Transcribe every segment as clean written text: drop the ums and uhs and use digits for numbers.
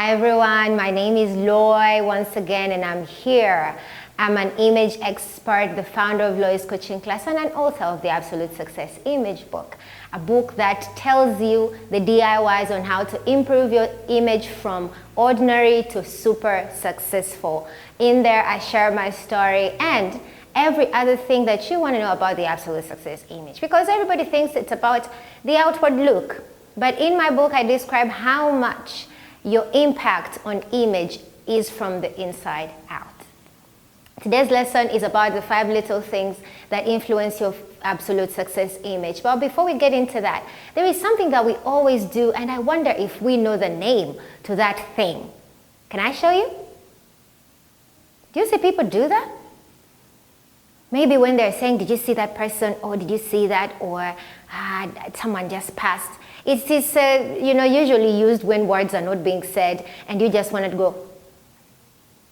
Hi everyone, my name is Loy once again and I'm here. I'm an image expert, the founder of Loy's Coaching Class and an author of the Absolute Success Image book. A book that tells you the DIYs on how to improve your image from ordinary to super successful. In there I share my story and every other thing that you want to know about the Absolute Success Image, because everybody thinks it's about the outward look. But in my book I describe how much your impact on image is from the inside out. Today's lesson is about the 5 little things that influence your absolute success image. But before we get into that, there is something that we always do, and I wonder if we know the name to that thing. Can I show you? Do you see people do that? Maybe when they're saying, did you see that person? Or did you see that? Or someone just passed. It is usually used when words are not being said and you just want to go.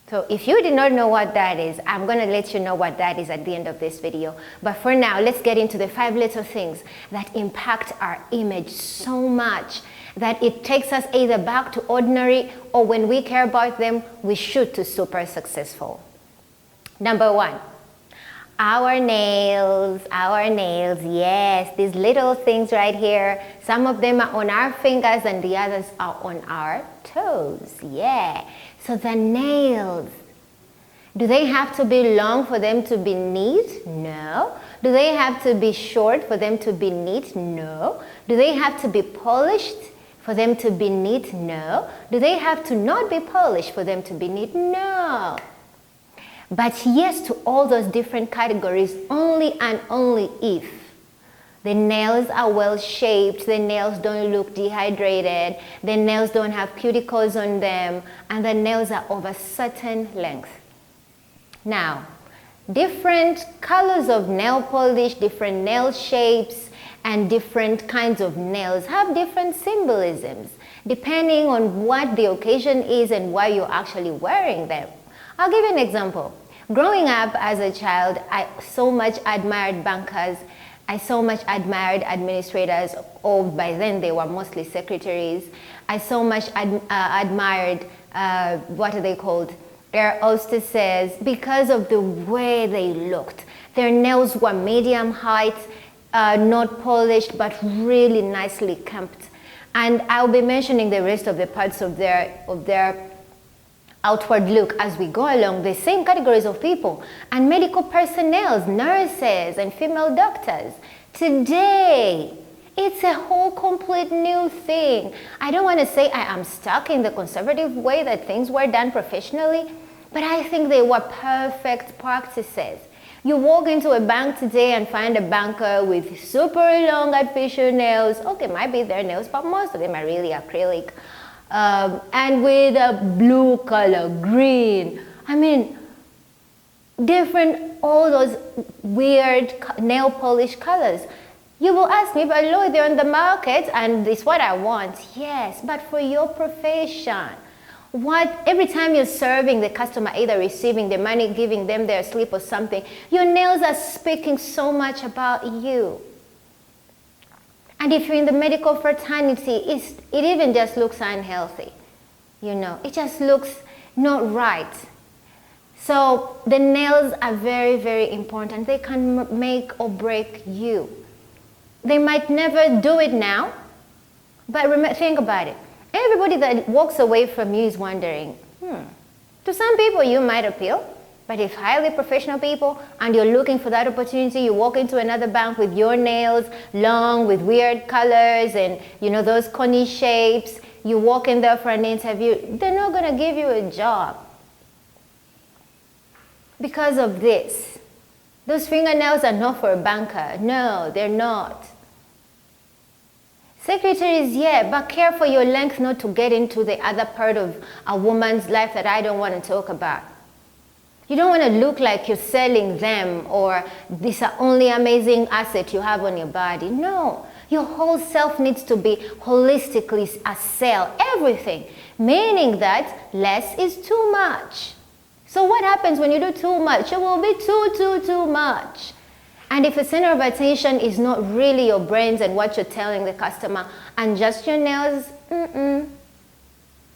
So if you did not know what that is, I'm going to let you know what that is at the end of this video. But for now, let's get into the 5 little things that impact our image so much that it takes us either back to ordinary, or when we care about them, we shoot to super successful. Number 1. Our nails, yes, these little things right here. Some of them are on our fingers and the others are on our toes, yeah. So the nails, do they have to be long for them to be neat? No. Do they have to be short for them to be neat? No. Do they have to be polished for them to be neat? No. Do they have to not be polished for them to be neat? No. But yes to all those different categories only and only if the nails are well shaped, the nails don't look dehydrated, the nails don't have cuticles on them, and the nails are of a certain length. Now, different colors of nail polish, different nail shapes, and different kinds of nails have different symbolisms depending on what the occasion is and why you're actually wearing them. I'll give you an example. Growing up as a child, I so much admired bankers. I so much admired administrators, or by then they were mostly secretaries. I so much admired, what are they called? Air hostesses, because of the way they looked. Their nails were medium height, not polished, but really nicely kempt. And I'll be mentioning the rest of the parts of their outward look as we go along, the same categories of people, and medical personnel, nurses and female doctors. Today, it's a whole complete new thing. I don't want to say I am stuck in the conservative way that things were done professionally, but I think they were perfect practices. You walk into a bank today and find a banker with super long artificial nails. Okay, might be their nails, but most of them are really acrylic. And with a blue color, green, different, all those weird nail polish colors. You will ask me, but Lloyd, they're on the market and it's what I want. Yes, but for your profession, every time you're serving the customer, either receiving the money, giving them their slip or something, your nails are speaking so much about you. And if you're in the medical fraternity, it even just looks unhealthy. It just looks not right. So the nails are very, very important. They can make or break you. They might never do it now, but think about it. Everybody that walks away from you is wondering, to some people you might appeal. But if highly professional people and you're looking for that opportunity, you walk into another bank with your nails long, with weird colors and those coney shapes, you walk in there for an interview, they're not going to give you a job because of this. Those fingernails are not for a banker. No, they're not. Secretaries, yeah, but care for your length not to get into the other part of a woman's life that I don't want to talk about. You don't want to look like you're selling them or this are only amazing asset you have on your body. No, your whole self needs to be holistically a sell, everything. Meaning that less is too much. So what happens when you do too much? It will be too much. And if the center of attention is not really your brains and what you're telling the customer and just your nails,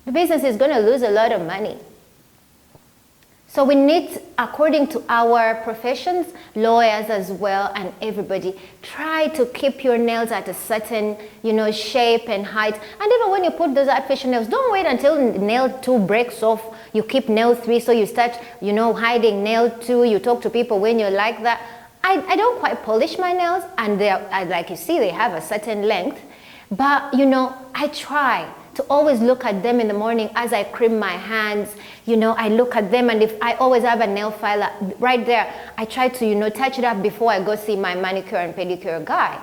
the business is going to lose a lot of money. So we need, according to our professions, lawyers as well, and everybody, try to keep your nails at a certain, shape and height. And even when you put those artificial nails, don't wait until nail 2 breaks off. You keep nail 3, so you start, hiding nail 2. You talk to people when you're like that. I don't quite polish my nails, and like you see, they have a certain length. But, I try to always look at them in the morning as I cream my hands. I look at them, and if I always have a nail filer right there, I try to, touch it up before I go see my manicure and pedicure guy.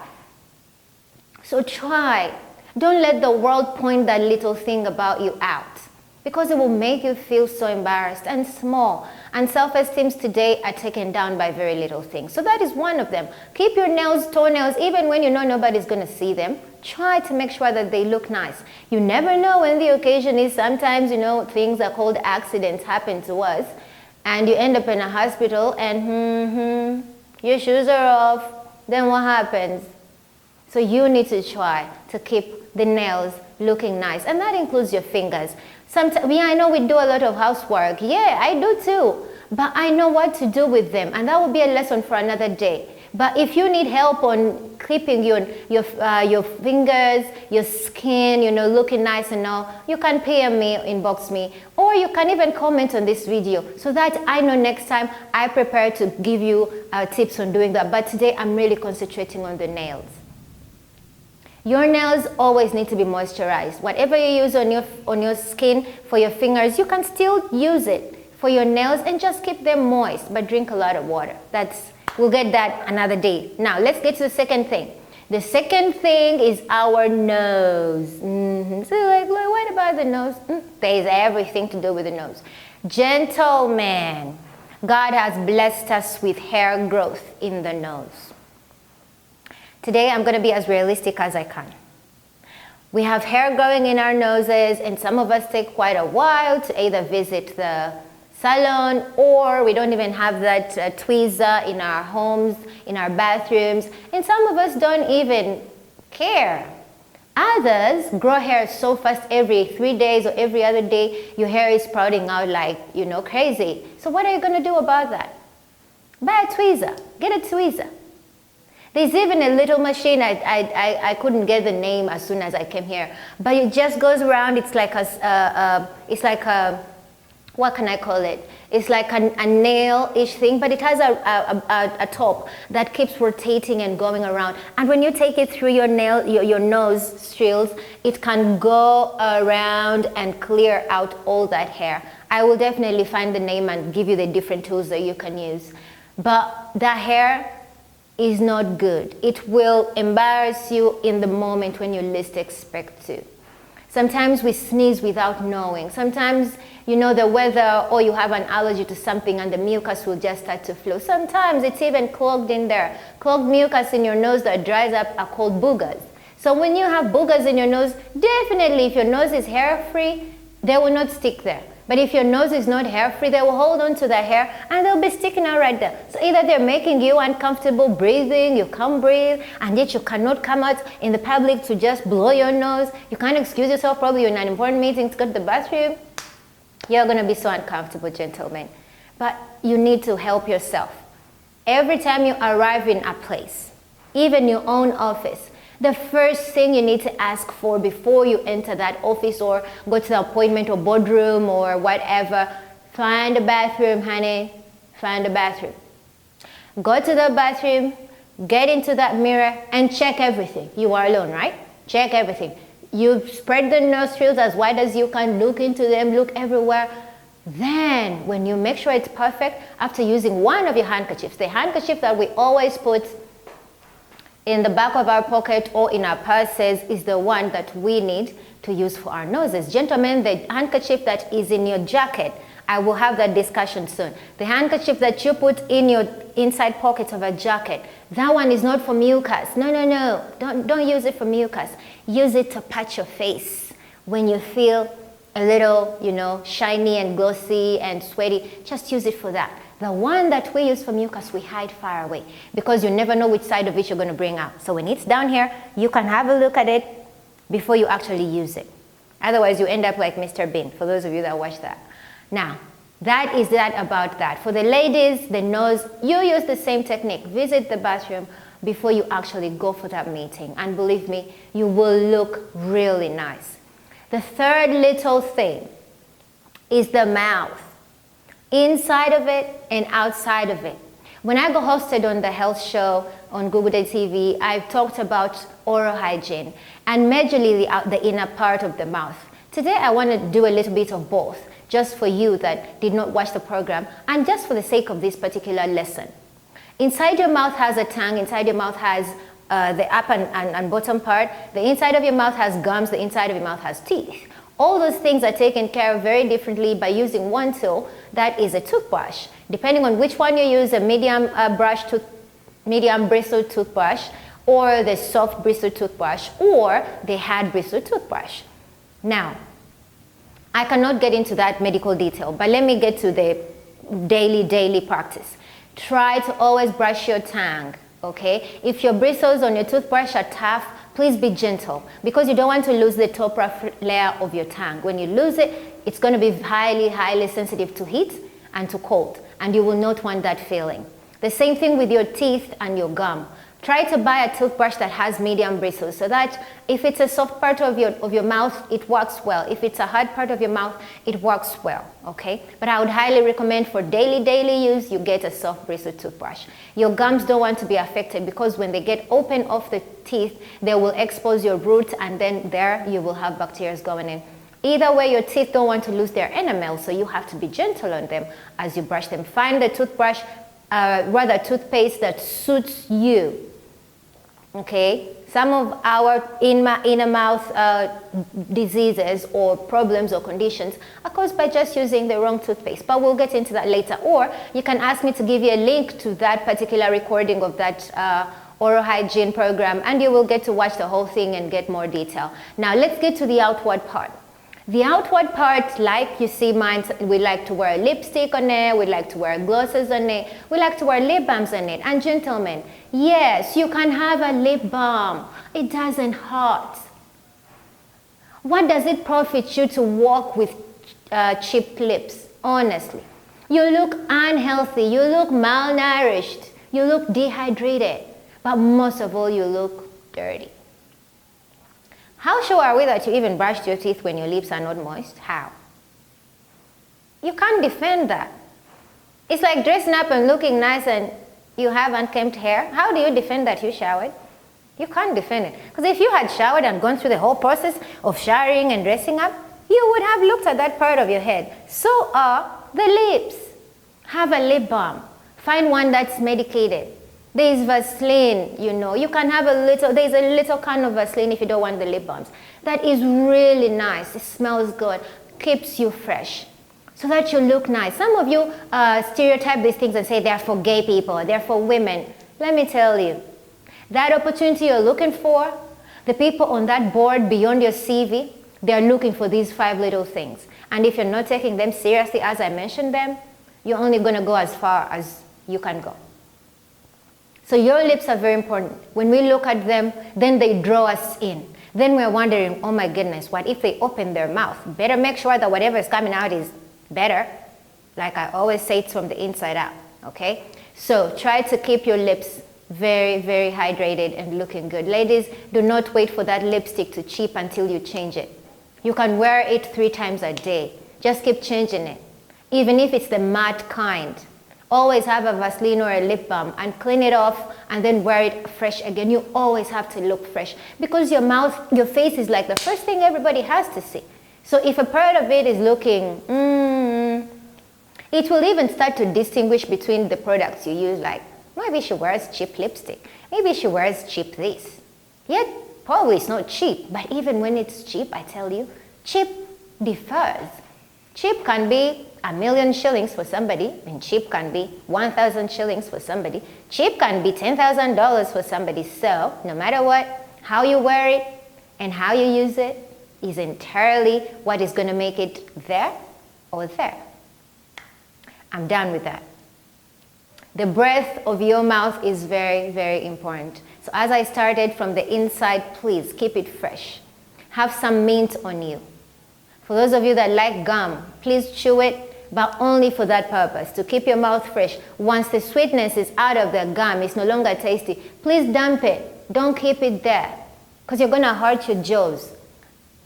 So try. Don't let the world point that little thing about you out, because it will make you feel so embarrassed and small. And self-esteem today are taken down by very little things. So that is one of them. Keep your nails, toenails, even when you know nobody's going to see them. Try to make sure that they look nice. You never know when the occasion is. Sometimes, things are called accidents happen to us. And you end up in a hospital and your shoes are off. Then what happens? So you need to try to keep the nails looking nice. And that includes your fingers. Sometimes, I know we do a lot of housework. Yeah, I do too. But I know what to do with them. And that will be a lesson for another day. But if you need help on clipping your fingers, your skin, looking nice and all, you can PM me, inbox me, or you can even comment on this video so that I know next time I prepare to give you tips on doing that. But today I'm really concentrating on the nails. Your nails always need to be moisturized. Whatever you use on your skin for your fingers, you can still use it for your nails and just keep them moist, but drink a lot of water. We'll get that another day. Now, let's get to the second thing. The second thing is our nose. So what about the nose? There's everything to do with the nose. Gentlemen, God has blessed us with hair growth in the nose. Today, I'm going to be as realistic as I can. We have hair growing in our noses, and some of us take quite a while to either visit the salon, or we don't even have that tweezer in our homes, in our bathrooms, and some of us don't even care. Others grow hair so fast, every 3 days or every other day, your hair is sprouting out like, crazy. So what are you going to do about that? Buy a tweezer. Get a tweezer. There's even a little machine, I couldn't get the name as soon as I came here, but it just goes around. It's like what can I call it? It's like a nail-ish thing, but it has a top that keeps rotating and going around. And when you take it through your nose strills, it can go around and clear out all that hair. I will definitely find the name and give you the different tools that you can use. But that hair is not good. It will embarrass you in the moment when you least expect to. Sometimes we sneeze without knowing. Sometimes, the weather, or you have an allergy to something and the mucus will just start to flow. Sometimes it's even clogged in there. Clogged mucus in your nose that dries up are called boogers. So when you have boogers in your nose, definitely if your nose is hair-free, they will not stick there. But if your nose is not hair-free, they will hold on to the hair and they'll be sticking out right there. So either they're making you uncomfortable breathing, you can't breathe, and yet you cannot come out in the public to just blow your nose. You can't excuse yourself, probably you're in an important meeting to go to the bathroom. You're going to be so uncomfortable, gentlemen. But you need to help yourself. Every time you arrive in a place, even your own office, the first thing you need to ask for before you enter that office or go to the appointment or boardroom or whatever, find a bathroom, honey. Find a bathroom. Go to the bathroom, get into that mirror, and check everything. You are alone, right? Check everything. You spread the nostrils as wide as you can, look into them, look everywhere. Then, when you make sure it's perfect, after using one of your handkerchiefs, the handkerchief that we always put in the back of our pocket or in our purses is the one that we need to use for our noses. Gentlemen, the handkerchief that is in your jacket, I will have that discussion soon. The handkerchief that you put in your inside pocket of a jacket, that one is not for mucus. No. Don't use it for mucus. Use it to patch your face when you feel a little, shiny and glossy and sweaty. Just use it for that. The one that we use for mucus, we hide far away because you never know which side of it you're going to bring out. So when it's down here, you can have a look at it before you actually use it. Otherwise, you end up like Mr. Bean, for those of you that watch that. Now, that is that about that. For the ladies, the nose, you use the same technique. Visit the bathroom before you actually go for that meeting. And believe me, you will look really nice. The third little thing is the mouth. Inside of it and outside of it. When I go hosted on the health show on Google Day TV, I've talked about oral hygiene and majorly the inner part of the mouth. Today I want to do a little bit of both, just for you that did not watch the program and just for the sake of this particular lesson. Inside your mouth has a tongue, inside your mouth has the upper and bottom part. The inside of your mouth has gums, the inside of your mouth has teeth. All those things are taken care of very differently by using one tool, that is a toothbrush. Depending on which one you use, a medium bristle toothbrush, or the soft bristle toothbrush, or the hard bristle toothbrush. Now, I cannot get into that medical detail, but let me get to the daily practice. Try to always brush your tongue, okay? If your bristles on your toothbrush are tough, please be gentle because you don't want to lose the top layer of your tongue. When you lose it, it's going to be highly sensitive to heat and to cold, and you will not want that feeling. The same thing with your teeth and your gum. Try to buy a toothbrush that has medium bristles so that if it's a soft part of your mouth, it works well. If it's a hard part of your mouth, it works well, okay? But I would highly recommend for daily use, you get a soft bristle toothbrush. Your gums don't want to be affected because when they get open off the teeth, they will expose your roots and then there you will have bacteria going in. Either way, your teeth don't want to lose their enamel, so you have to be gentle on them as you brush them. Find the toothbrush, toothpaste that suits you. Okay, some of our inner mouth diseases or problems or conditions are caused by just using the wrong toothpaste, but we'll get into that later. Or you can ask me to give you a link to that particular recording of that oral hygiene program, and you will get to watch the whole thing and get more detail. Now let's get to the outward part. The outward part, like you see mine, we like to wear lipstick on it, we like to wear glosses on it, we like to wear lip balms on it. And gentlemen, yes, you can have a lip balm. It doesn't hurt. What does it profit you to walk with chipped lips? Honestly. You look unhealthy, you look malnourished, you look dehydrated, but most of all, you look dirty. How sure are we that you even brushed your teeth when your lips are not moist? How? You can't defend that. It's like dressing up and looking nice and you have unkempt hair. How do you defend that you showered? You can't defend it. Because if you had showered and gone through the whole process of showering and dressing up, you would have looked at that part of your head. So are the lips. Have a lip balm. Find one that's medicated. There's Vaseline, you know. You can have there's a little can of Vaseline if you don't want the lip balms. That is really nice. It smells good. Keeps you fresh. So that you look nice. Some of you stereotype these things and say they're for gay people, they're for women. Let me tell you, that opportunity you're looking for, the people on that board beyond your CV, they're looking for these 5 little things. And if you're not taking them seriously as I mentioned them, you're only going to go as far as you can go. So your lips are very important. When we look at them, then they draw us in. Then we're wondering, oh my goodness, what if they open their mouth? Better make sure that whatever is coming out is better. Like I always say, it's from the inside out, okay? So try to keep your lips very hydrated and looking good. Ladies, do not wait for that lipstick to chip until you change it. You can wear it 3 times a day. Just keep changing it. Even if it's the matte kind. Always have a Vaseline or a lip balm and clean it off and then wear it fresh again. You always have to look fresh because your face is like the first thing everybody has to see. So if a part of it is looking, it will even start to distinguish between the products you use, like maybe she wears cheap lipstick, maybe she wears cheap this. Yet probably it's not cheap, but even when it's cheap, I tell you, cheap differs. Cheap can be 1,000,000 shillings for somebody, and cheap can be 1,000 shillings for somebody. Cheap can be $10,000 for somebody. So no matter what, how you wear it and how you use it is entirely what is going to make it there or there. I'm done with that. The breath of your mouth is very important. So as I started from the inside, please keep it fresh. Have some mint on you. For those of you that like gum, please chew it, but only for that purpose, to keep your mouth fresh. Once the sweetness is out of the gum, it's no longer tasty, please dump it. Don't keep it there, because you're going to hurt your jaws.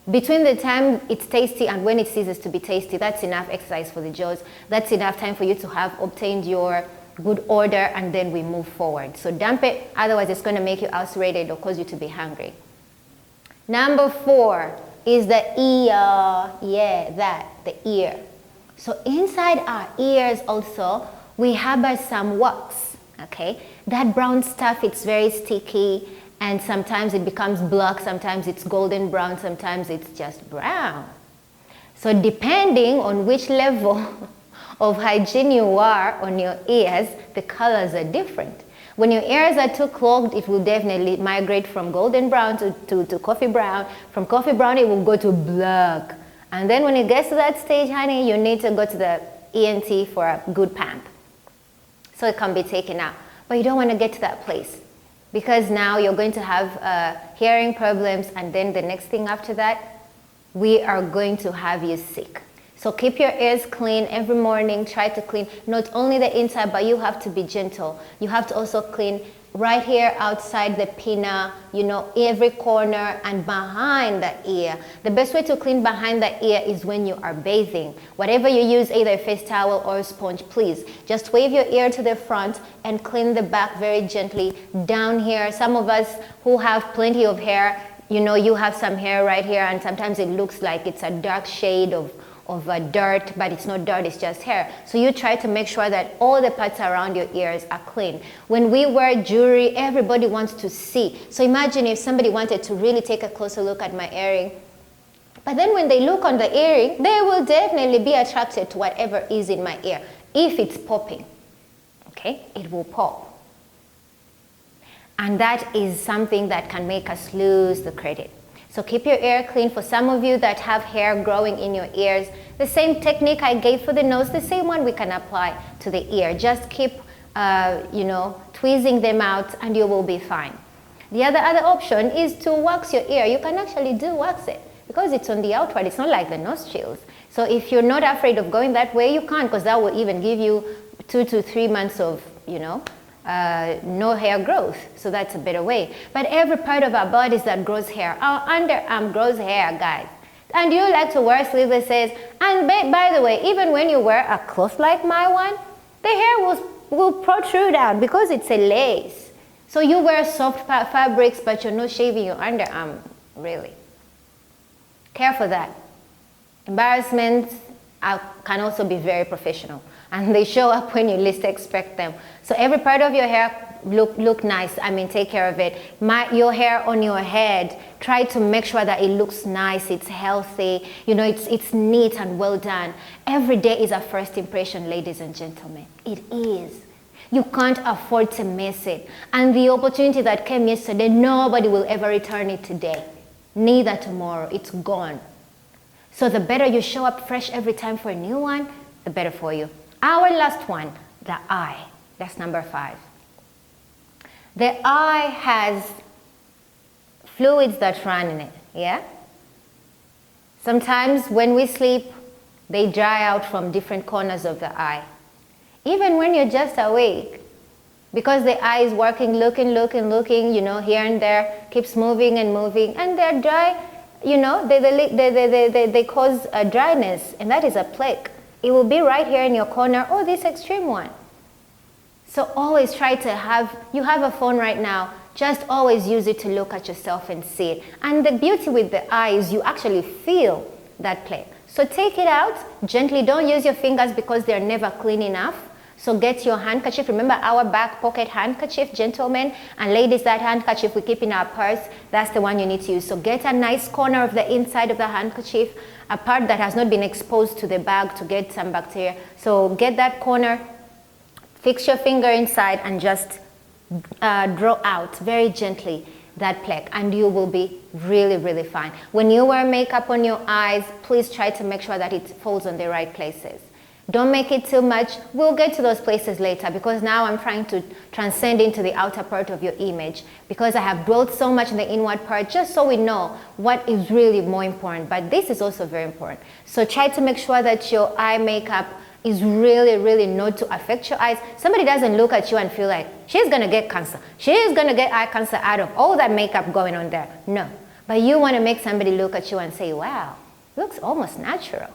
Between the time it's tasty and when it ceases to be tasty, that's enough exercise for the jaws. That's enough time for you to have obtained your good order, and then we move forward. So dump it, otherwise it's going to make you ulcerated or cause you to be hungry. Number 4 is the ear. Yeah, the ear. So inside our ears also, we harbor some wax, okay? That brown stuff, it's very sticky, and sometimes it becomes black, sometimes it's golden brown, sometimes it's just brown. So depending on which level of hygiene you are on your ears, the colors are different. When your ears are too clogged, it will definitely migrate from golden brown to coffee brown. From coffee brown, it will go to black. And then when it gets to that stage, honey, you need to go to the ENT for a good pump, so it can be taken out. But you don't want to get to that place, because now you're going to have hearing problems, and then the next thing after that, we are going to have you sick. So keep your ears clean every morning. Try to clean not only the inside, but you have to be gentle. You have to also clean right here outside the pinna, you know, every corner and behind the ear. The best way to clean behind the ear is when you are bathing. Whatever you use, either a face towel or a sponge, please just wave your ear to the front and clean the back very gently down here. Some of us who have plenty of hair, you know, you have some hair right here, and sometimes it looks like it's a dark shade of dirt, but it's not dirt, it's just hair. So you try to make sure that all the parts around your ears are clean. When we wear jewelry, everybody wants to see. So imagine if somebody wanted to really take a closer look at my earring, but then when they look on the earring, they will definitely be attracted to whatever is in my ear. If it's popping, okay, it will pop. And that is something that can make us lose the credit. So keep your ear clean. For some of you that have hair growing in your ears, the same technique I gave for the nose, the same one we can apply to the ear. Just keep, tweezing them out, and you will be fine. The other option is to wax your ear. You can actually wax it, because it's on the outward. It's not like the nostrils. So if you're not afraid of going that way, you can, because that will even give you 2 to 3 months of, no hair growth. So that's a better way. But every part of our bodies that grows hair, our underarm grows hair, guys. And you like to wear sleeveless, and by the way, even when you wear a cloth like my one, the hair will protrude out because it's a lace. So you wear soft fabrics, but you're not shaving your underarm, really. Care for that. Embarrassments can also be very professional, and they show up when you least expect them. So every part of your hair look nice. I mean, take care of it. Your hair on your head, try to make sure that it looks nice, it's healthy, it's neat and well done. Every day is a first impression, ladies and gentlemen. It is. You can't afford to miss it. And the opportunity that came yesterday, nobody will ever return it today. Neither tomorrow. It's gone. So the better you show up fresh every time for a new one, the better for you. Our last one, the eye. That's number 5. The eye has fluids that run in it, yeah? Sometimes when we sleep, they dry out from different corners of the eye. Even when you're just awake, because the eye is working, looking, here and there, keeps moving, and they're dry, they cause a dryness, and that is a plaque. It will be right here in your corner, or this extreme one. So always try to you have a phone right now, just always use it to look at yourself and see it. And the beauty with the eye is you actually feel that plaque. So take it out gently. Don't use your fingers because they're never clean enough. So get your handkerchief. Remember our back pocket handkerchief, gentlemen, and ladies, that handkerchief we keep in our purse, that's the one you need to use. So get a nice corner of the inside of the handkerchief, a part that has not been exposed to the bag to get some bacteria. So get that corner, fix your finger inside, and just draw out very gently that plaque, and you will be really, really fine. When you wear makeup on your eyes, please try to make sure that it falls on the right places. Don't make it too much. We'll get to those places later, because now I'm trying to transcend into the outer part of your image, because I have dwelt so much in the inward part, just so we know what is really more important. But this is also very important. So try to make sure that your eye makeup is really, really not to affect your eyes. Somebody doesn't look at you and feel like, she's gonna get cancer. She's gonna get eye cancer out of all that makeup going on there. No. But you wanna make somebody look at you and say, wow, looks almost natural.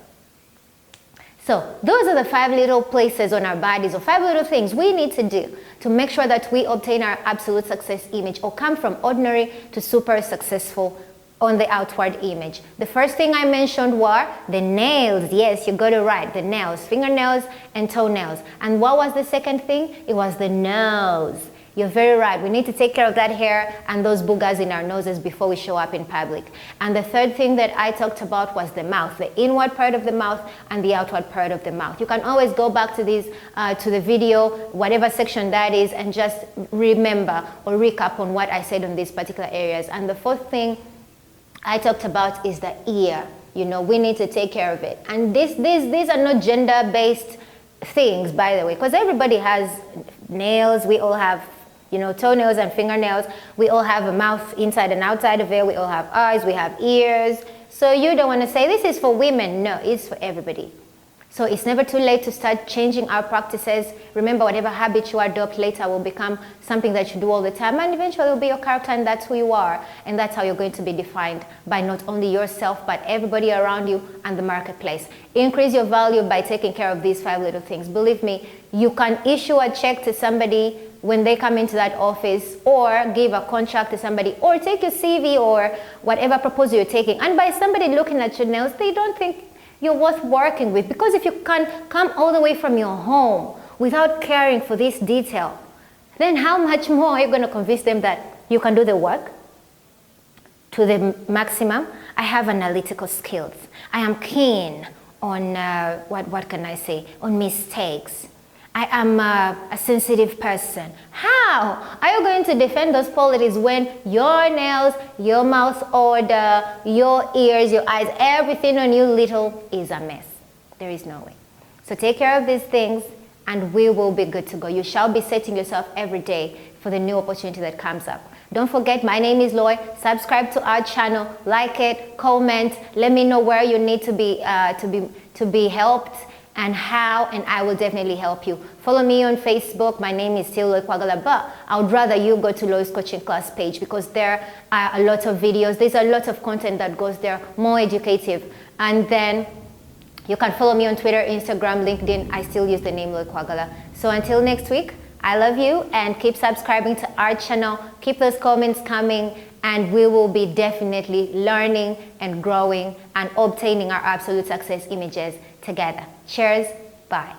So those are the 5 little places on our bodies, or 5 little things we need to do to make sure that we obtain our absolute success image, or come from ordinary to super successful on the outward image. The first thing I mentioned were the nails. Yes, you got it right. The nails, fingernails and toenails. And what was the second thing? It was the nose. You're very right. We need to take care of that hair and those boogers in our noses before we show up in public. And the third thing that I talked about was the mouth, the inward part of the mouth and the outward part of the mouth. You can always go back to these, to the video, whatever section that is, and just remember or recap on what I said on these particular areas. And the fourth thing I talked about is the ear. You know, we need to take care of it. And these are not gender-based things, by the way, because everybody has nails. We all have, you know, toenails and fingernails. We all have a mouth inside and outside of it. We all have eyes. We have ears. So you don't want to say this is for women. No, it's for everybody. So it's never too late to start changing our practices. Remember, whatever habit you adopt later will become something that you do all the time, and eventually it will be your character, and that's who you are. And that's how you're going to be defined by not only yourself, but everybody around you and the marketplace. Increase your value by taking care of these 5 little things. Believe me, you can issue a check to somebody when they come into that office, or give a contract to somebody, or take your CV or whatever proposal you're taking. And by somebody looking at your nails, they don't think you're worth working with, because if you can come all the way from your home without caring for this detail, then how much more are you going to convince them that you can do the work to the maximum? I have analytical skills. I am keen on, what can I say, on mistakes. I am a sensitive person. How are you going to defend those qualities when your nails, your mouth odor, your ears, your eyes, everything on you little is a mess? There is no way. So take care of these things and we will be good to go. You shall be setting yourself every day for the new opportunity that comes up. Don't forget, my name is Loy. Subscribe to our channel, like it, comment, let me know where you need to be helped and how, and I will definitely help you. Follow me on Facebook. My name is still Loy Kwagala, but I would rather you go to Loy's Coaching Class page, because there are a lot of videos. There's a lot of content that goes there, more educative. And then you can follow me on Twitter, Instagram, LinkedIn. I still use the name Loy Kwagala. So until next week, I love you, and keep subscribing to our channel. Keep those comments coming, and we will be definitely learning and growing and obtaining our absolute success images together. Cheers. Bye.